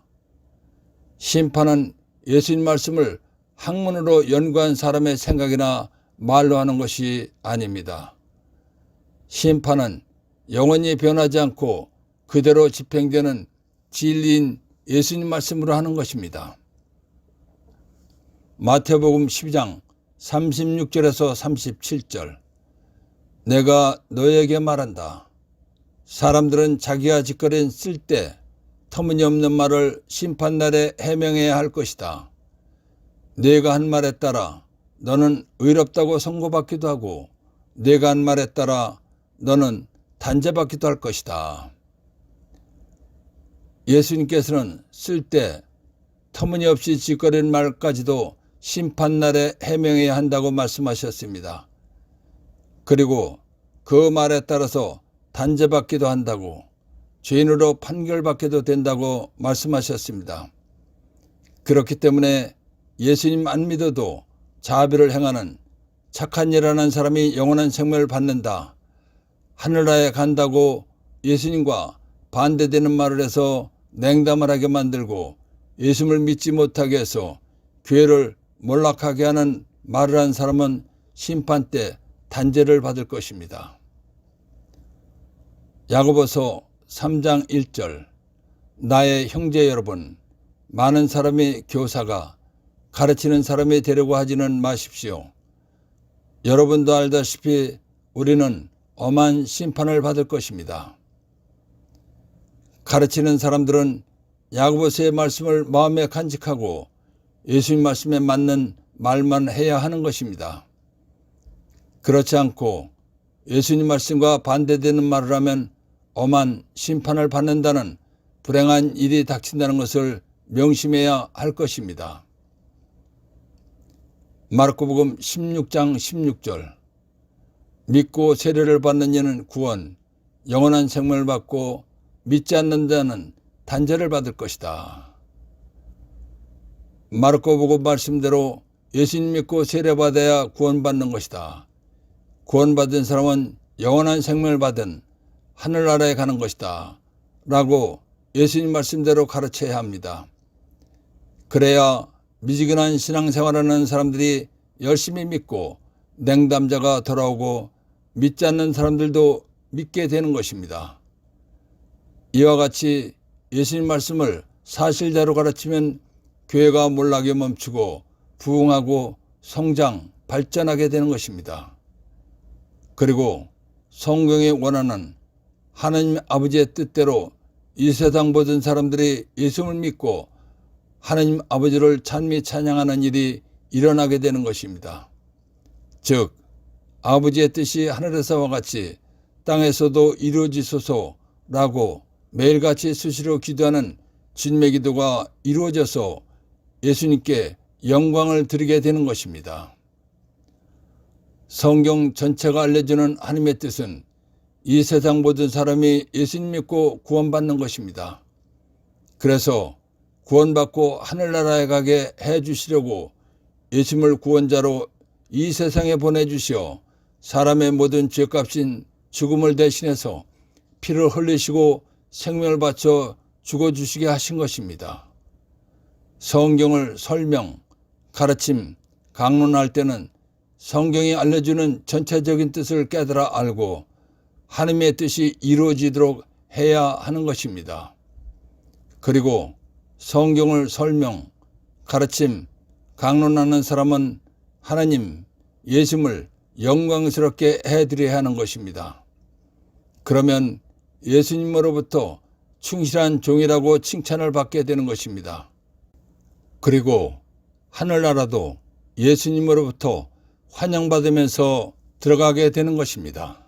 심판은 예수님 말씀을 학문으로 연구한 사람의 생각이나 말로 하는 것이 아닙니다. 심판은 영원히 변하지 않고 그대로 집행되는 진리인 예수님 말씀으로 하는 것입니다. 마태복음 12장 36절에서 37절 내가 너에게 말한다. 사람들은 자기가 짓거린 쓸 때 터무니없는 말을 심판날에 해명해야 할 것이다. 네가 한 말에 따라 너는 의롭다고 선고받기도 하고 네가 한 말에 따라 너는 단죄받기도 할 것이다. 예수님께서는 쓸 때 터무니없이 짓거린 말까지도 심판날에 해명해야 한다고 말씀하셨습니다. 그리고 그 말에 따라서 단죄받기도 한다고 죄인으로 판결받게도 된다고 말씀하셨습니다. 그렇기 때문에 예수님 안 믿어도 자비를 행하는 착한 일 하는 사람이 영원한 생명을 받는다. 하늘나라에 간다고 예수님과 반대되는 말을 해서 냉담을 하게 만들고 예수님을 믿지 못하게 해서 교회를 몰락하게 하는 말을 한 사람은 심판 때 단죄를 받을 것입니다. 야고보서 3장 1절 나의 형제 여러분 많은 사람이 교사가 가르치는 사람이 되려고 하지는 마십시오. 여러분도 알다시피 우리는 엄한 심판을 받을 것입니다. 가르치는 사람들은 야고보서의 말씀을 마음에 간직하고 예수님 말씀에 맞는 말만 해야 하는 것입니다. 그렇지 않고 예수님 말씀과 반대되는 말을 하면 엄한 심판을 받는다는 불행한 일이 닥친다는 것을 명심해야 할 것입니다. 마르코복음 16장 16절 믿고 세례를 받는 이는 구원, 영원한 생명을 받고 믿지 않는 자는 단죄를 받을 것이다. 마르코복음 말씀대로 예수님 믿고 세례받아야 구원받는 것이다. 구원받은 사람은 영원한 생명을 받은 하늘나라에 가는 것이다. 라고 예수님 말씀대로 가르쳐야 합니다. 그래야 미지근한 신앙생활하는 사람들이 열심히 믿고 냉담자가 돌아오고 믿지 않는 사람들도 믿게 되는 것입니다. 이와 같이 예수님 말씀을 사실대로 가르치면 교회가 몰락에 멈추고 부흥하고 성장, 발전하게 되는 것입니다. 그리고 성경이 원하는 하나님 아버지의 뜻대로 이 세상 모든 사람들이 예수를 믿고 하나님 아버지를 찬미 찬양하는 일이 일어나게 되는 것입니다. 즉 아버지의 뜻이 하늘에서와 같이 땅에서도 이루어지소서라고 매일같이 수시로 기도하는 진매기도가 이루어져서 예수님께 영광을 드리게 되는 것입니다. 성경 전체가 알려주는 하나님의 뜻은 이 세상 모든 사람이 예수님 믿고 구원받는 것입니다. 그래서 구원받고 하늘나라에 가게 해주시려고 예수님을 구원자로 이 세상에 보내주시어 사람의 모든 죄값인 죽음을 대신해서 피를 흘리시고 생명을 바쳐 죽어주시게 하신 것입니다. 성경을 설명, 가르침, 강론할 때는 성경이 알려주는 전체적인 뜻을 깨달아 알고 하나님의 뜻이 이루어지도록 해야 하는 것입니다. 그리고 성경을 설명, 가르침, 강론하는 사람은 하나님, 예수님을 영광스럽게 해드려야 하는 것입니다. 그러면 예수님으로부터 충실한 종이라고 칭찬을 받게 되는 것입니다. 그리고 하늘나라도 예수님으로부터 환영받으면서 들어가게 되는 것입니다.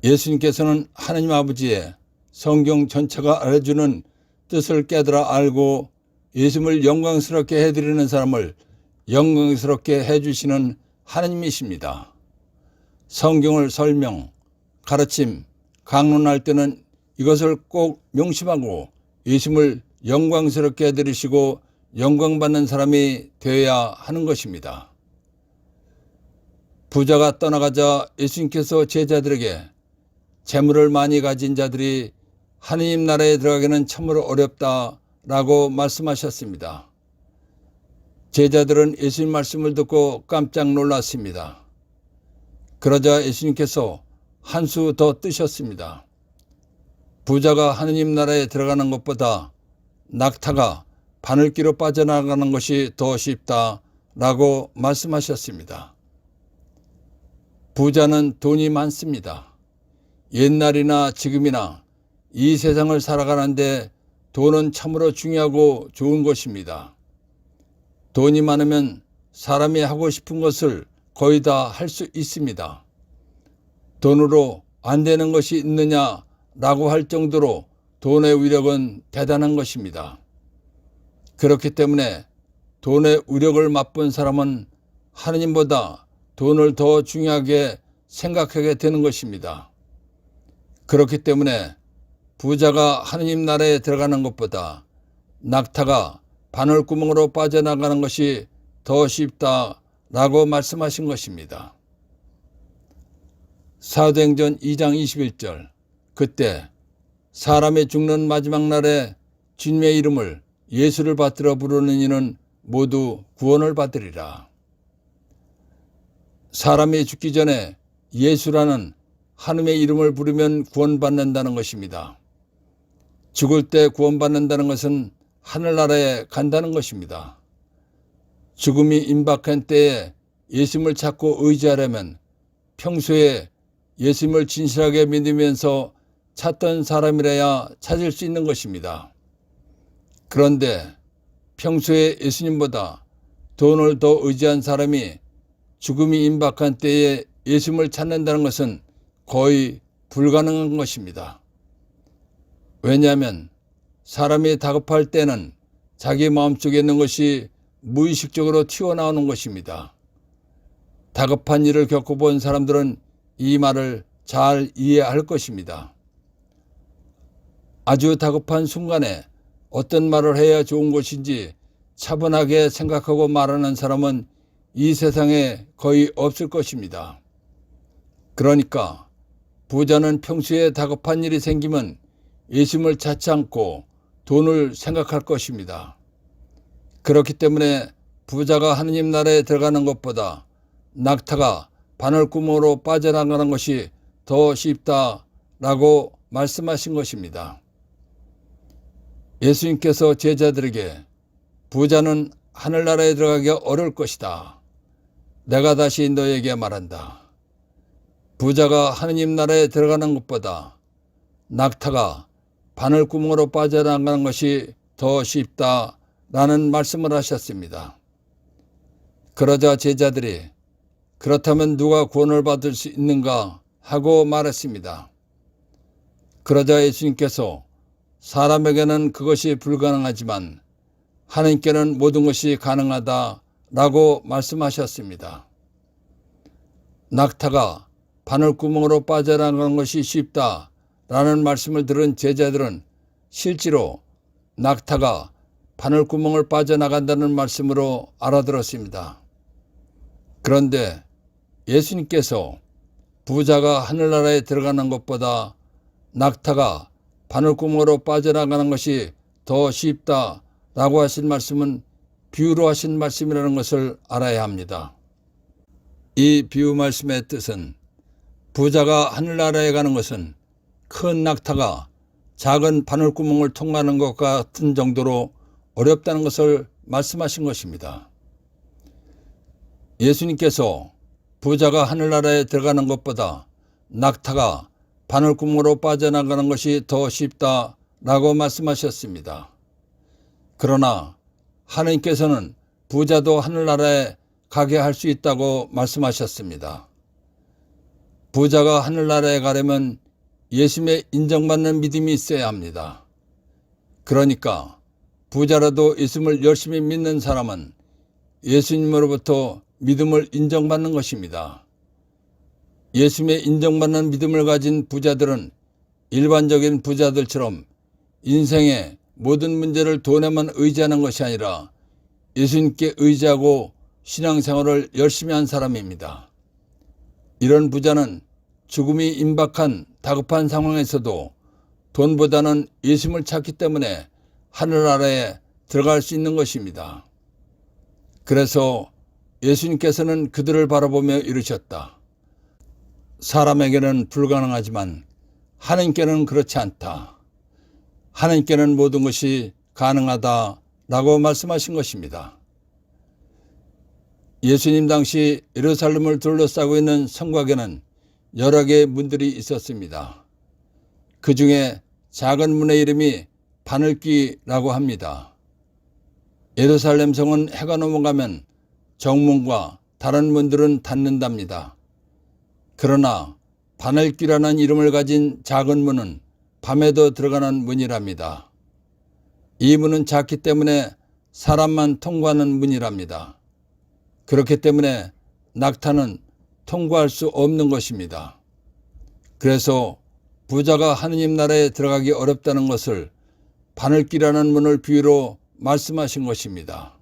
예수님께서는 하나님 아버지의 성경 전체가 알려주는 뜻을 깨달아 알고 예수님을 영광스럽게 해드리는 사람을 영광스럽게 해주시는 하나님이십니다. 성경을 설명, 가르침, 강론할 때는 이것을 꼭 명심하고 예수님을 영광스럽게 해드리시고 영광받는 사람이 되어야 하는 것입니다. 부자가 떠나가자 예수님께서 제자들에게 재물을 많이 가진 자들이 하느님 나라에 들어가기는 참으로 어렵다라고 말씀하셨습니다. 제자들은 예수님 말씀을 듣고 깜짝 놀랐습니다. 그러자 예수님께서 한 수 더 뜨셨습니다. 부자가 하느님 나라에 들어가는 것보다 낙타가 바늘귀로 빠져나가는 것이 더 쉽다라고 말씀하셨습니다. 부자는 돈이 많습니다. 옛날이나 지금이나 이 세상을 살아가는데 돈은 참으로 중요하고 좋은 것입니다. 돈이 많으면 사람이 하고 싶은 것을 거의 다 할 수 있습니다. 돈으로 안 되는 것이 있느냐라고 할 정도로 돈의 위력은 대단한 것입니다. 그렇기 때문에 돈의 위력을 맛본 사람은 하느님보다 돈을 더 중요하게 생각하게 되는 것입니다. 그렇기 때문에 부자가 하느님 나라에 들어가는 것보다 낙타가 바늘구멍으로 빠져나가는 것이 더 쉽다라고 말씀하신 것입니다. 사도행전 2장 21절 그때 사람이 죽는 마지막 날에 주님의 이름을 예수를 받들어 부르는 이는 모두 구원을 받으리라. 사람이 죽기 전에 예수라는 하나님의 이름을 부르면 구원받는다는 것입니다. 죽을 때 구원받는다는 것은 하늘나라에 간다는 것입니다. 죽음이 임박한 때에 예수님을 찾고 의지하려면 평소에 예수님을 진실하게 믿으면서 찾던 사람이라야 찾을 수 있는 것입니다. 그런데 평소에 예수님보다 돈을 더 의지한 사람이 죽음이 임박한 때에 예수님을 찾는다는 것은 거의 불가능한 것입니다. 왜냐하면 사람이 다급할 때는 자기 마음속에 있는 것이 무의식적으로 튀어나오는 것입니다. 다급한 일을 겪어본 사람들은 이 말을 잘 이해할 것입니다. 아주 다급한 순간에 어떤 말을 해야 좋은 것인지 차분하게 생각하고 말하는 사람은 이 세상에 거의 없을 것입니다. 그러니까 부자는 평소에 다급한 일이 생기면 예수님을 찾지 않고 돈을 생각할 것입니다. 그렇기 때문에 부자가 하느님 나라에 들어가는 것보다 낙타가 바늘구멍으로 빠져나가는 것이 더 쉽다라고 말씀하신 것입니다. 예수님께서 제자들에게 부자는 하늘나라에 들어가기가 어려울 것이다. 내가 다시 너에게 말한다. 부자가 하느님 나라에 들어가는 것보다 낙타가 바늘구멍으로 빠져나가는 것이 더 쉽다라는 말씀을 하셨습니다. 그러자 제자들이 그렇다면 누가 구원을 받을 수 있는가 하고 말했습니다. 그러자 예수님께서 사람에게는 그것이 불가능하지만 하나님께는 모든 것이 가능하다라고 말씀하셨습니다. 낙타가 바늘구멍으로 빠져나가는 것이 쉽다라는 말씀을 들은 제자들은 실제로 낙타가 바늘구멍을 빠져나간다는 말씀으로 알아들었습니다. 그런데 예수님께서 부자가 하늘나라에 들어가는 것보다 낙타가 바늘구멍으로 빠져나가는 것이 더 쉽다라고 하신 말씀은 비유로 하신 말씀이라는 것을 알아야 합니다. 이 비유 말씀의 뜻은 부자가 하늘나라에 가는 것은 큰 낙타가 작은 바늘구멍을 통과하는 것 같은 정도로 어렵다는 것을 말씀하신 것입니다. 예수님께서 부자가 하늘나라에 들어가는 것보다 낙타가 바늘구멍으로 빠져나가는 것이 더 쉽다라고 말씀하셨습니다. 그러나 하나님께서는 부자도 하늘나라에 가게 할 수 있다고 말씀하셨습니다. 부자가 하늘나라에 가려면 예수님의 인정받는 믿음이 있어야 합니다. 그러니까 부자라도 예수님을 열심히 믿는 사람은 예수님으로부터 믿음을 인정받는 것입니다. 예수님의 인정받는 믿음을 가진 부자들은 일반적인 부자들처럼 인생의 모든 문제를 돈에만 의지하는 것이 아니라 예수님께 의지하고 신앙생활을 열심히 한 사람입니다. 이런 부자는 죽음이 임박한 다급한 상황에서도 돈보다는 예수님을 찾기 때문에 하늘나라에 들어갈 수 있는 것입니다. 그래서 예수님께서는 그들을 바라보며 이르셨다. 사람에게는 불가능하지만 하나님께는 그렇지 않다. 하나님께는 모든 것이 가능하다라고 말씀하신 것입니다. 예수님 당시 예루살렘을 둘러싸고 있는 성곽에는 여러 개의 문들이 있었습니다. 그 중에 작은 문의 이름이 바늘귀라고 합니다. 예루살렘 성은 해가 넘어가면 정문과 다른 문들은 닫는답니다. 그러나 바늘귀라는 이름을 가진 작은 문은 밤에도 들어가는 문이랍니다. 이 문은 작기 때문에 사람만 통과하는 문이랍니다. 그렇기 때문에 낙타는 통과할 수 없는 것입니다. 그래서 부자가 하느님 나라에 들어가기 어렵다는 것을 바늘귀라는 문을 비유로 말씀하신 것입니다.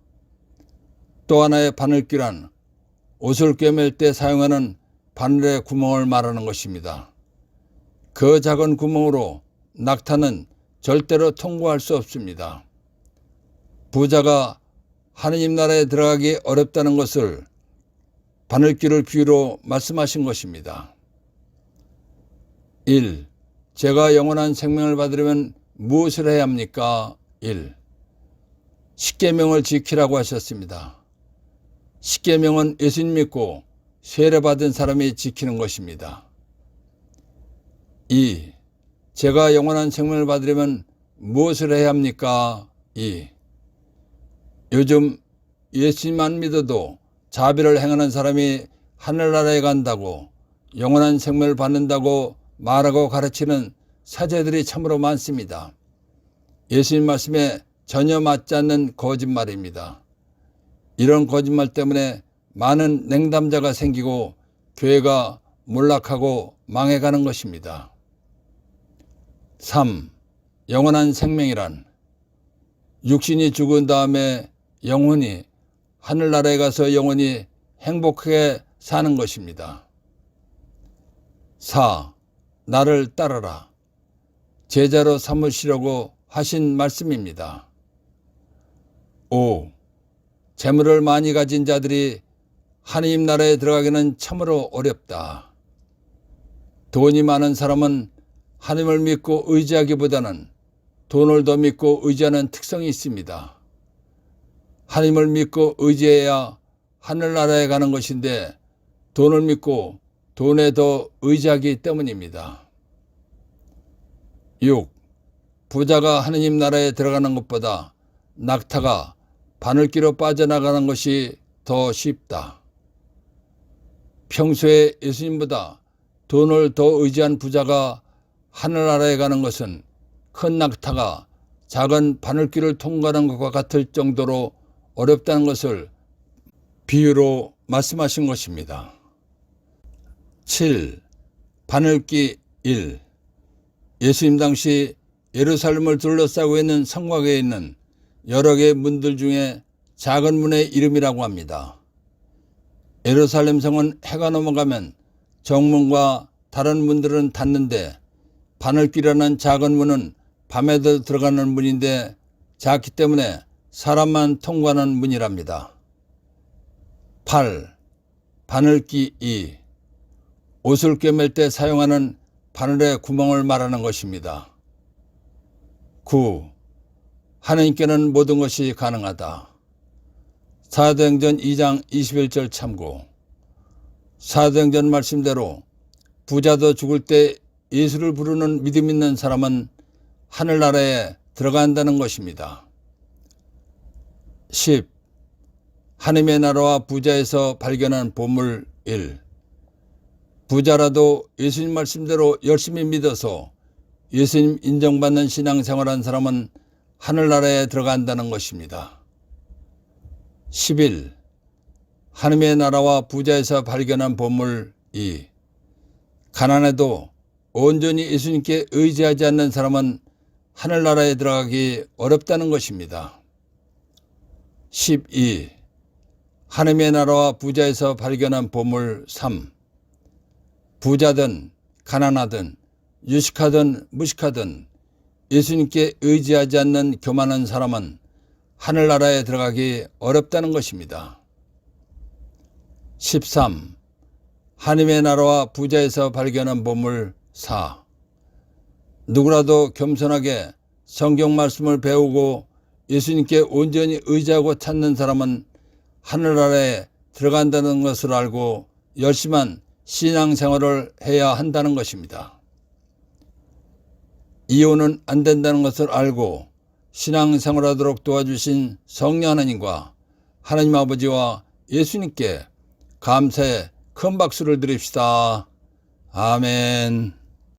또 하나의 바늘귀란 옷을 꿰맬 때 사용하는 바늘의 구멍을 말하는 것입니다. 그 작은 구멍으로 낙타는 절대로 통과할 수 없습니다. 부자가 하느님 나라에 들어가기 어렵다는 것을 바늘귀를 비유로 말씀하신 것입니다. 1. 제가 영원한 생명을 받으려면 무엇을 해야 합니까? 1. 십계명을 지키라고 하셨습니다. 십계명은 예수님 믿고 세례받은 사람이 지키는 것입니다. 2. 제가 영원한 생명을 받으려면 무엇을 해야 합니까? 2. 요즘 예수님만 믿어도 자비를 행하는 사람이 하늘나라에 간다고 영원한 생명을 받는다고 말하고 가르치는 사제들이 참으로 많습니다. 예수님 말씀에 전혀 맞지 않는 거짓말입니다. 이런 거짓말 때문에 많은 냉담자가 생기고 교회가 몰락하고 망해가는 것입니다. 3. 영원한 생명이란 육신이 죽은 다음에 영혼이 하늘나라에 가서 영원히 행복하게 사는 것입니다. 4. 나를 따르라. 제자로 삼으시려고 하신 말씀입니다. 5. 재물을 많이 가진 자들이 하느님 나라에 들어가기는 참으로 어렵다. 돈이 많은 사람은 하느님을 믿고 의지하기보다는 돈을 더 믿고 의지하는 특성이 있습니다. 하느님을 믿고 의지해야 하늘나라에 가는 것인데 돈을 믿고 돈에 더 의지하기 때문입니다. 6. 부자가 하느님 나라에 들어가는 것보다 낙타가 바늘귀로 빠져나가는 것이 더 쉽다. 평소에 예수님보다 돈을 더 의지한 부자가 하늘나라에 가는 것은 큰 낙타가 작은 바늘길을 통과하는 것과 같을 정도로 어렵다는 것을 비유로 말씀하신 것입니다. 7. 바늘길 1. 예수님 당시 예루살렘을 둘러싸고 있는 성곽에 있는 여러 개의 문들 중에 작은 문의 이름이라고 합니다. 예루살렘 성은 해가 넘어가면 정문과 다른 문들은 닫는데 바늘길이라는 작은 문은 밤에도 들어가는 문인데 작기 때문에 사람만 통과하는 문이랍니다. 8. 바늘길 2. 옷을 꿰맬 때 사용하는 바늘의 구멍을 말하는 것입니다. 9. 하나님께는 모든 것이 가능하다. 사도행전 2장 21절 참고. 사도행전 말씀대로 부자도 죽을 때 예수를 부르는 믿음 있는 사람은 하늘나라에 들어간다는 것입니다. 10. 하나님의 나라와 부자에서 발견한 보물 1. 부자라도 예수님 말씀대로 열심히 믿어서 예수님 인정받는 신앙생활한 사람은 하늘나라에 들어간다는 것입니다. 11. 하나님의 나라와 부자에서 발견한 보물 2. 가난해도 온전히 예수님께 의지하지 않는 사람은 하늘나라에 들어가기 어렵다는 것입니다. 12. 하나님의 나라와 부자에서 발견한 보물 3. 부자든 가난하든 유식하든 무식하든 예수님께 의지하지 않는 교만한 사람은 하늘나라에 들어가기 어렵다는 것입니다. 13. 하나님의 나라와 부자에서 발견한 보물 4. 누구라도 겸손하게 성경 말씀을 배우고 예수님께 온전히 의지하고 찾는 사람은 하늘나라에 들어간다는 것을 알고 열심한 신앙생활을 해야 한다는 것입니다. 이혼은 안 된다는 것을 알고 신앙생활하도록 도와주신 성령 하나님과 하나님 아버지와 예수님께 감사의 큰 박수를 드립시다. 아멘.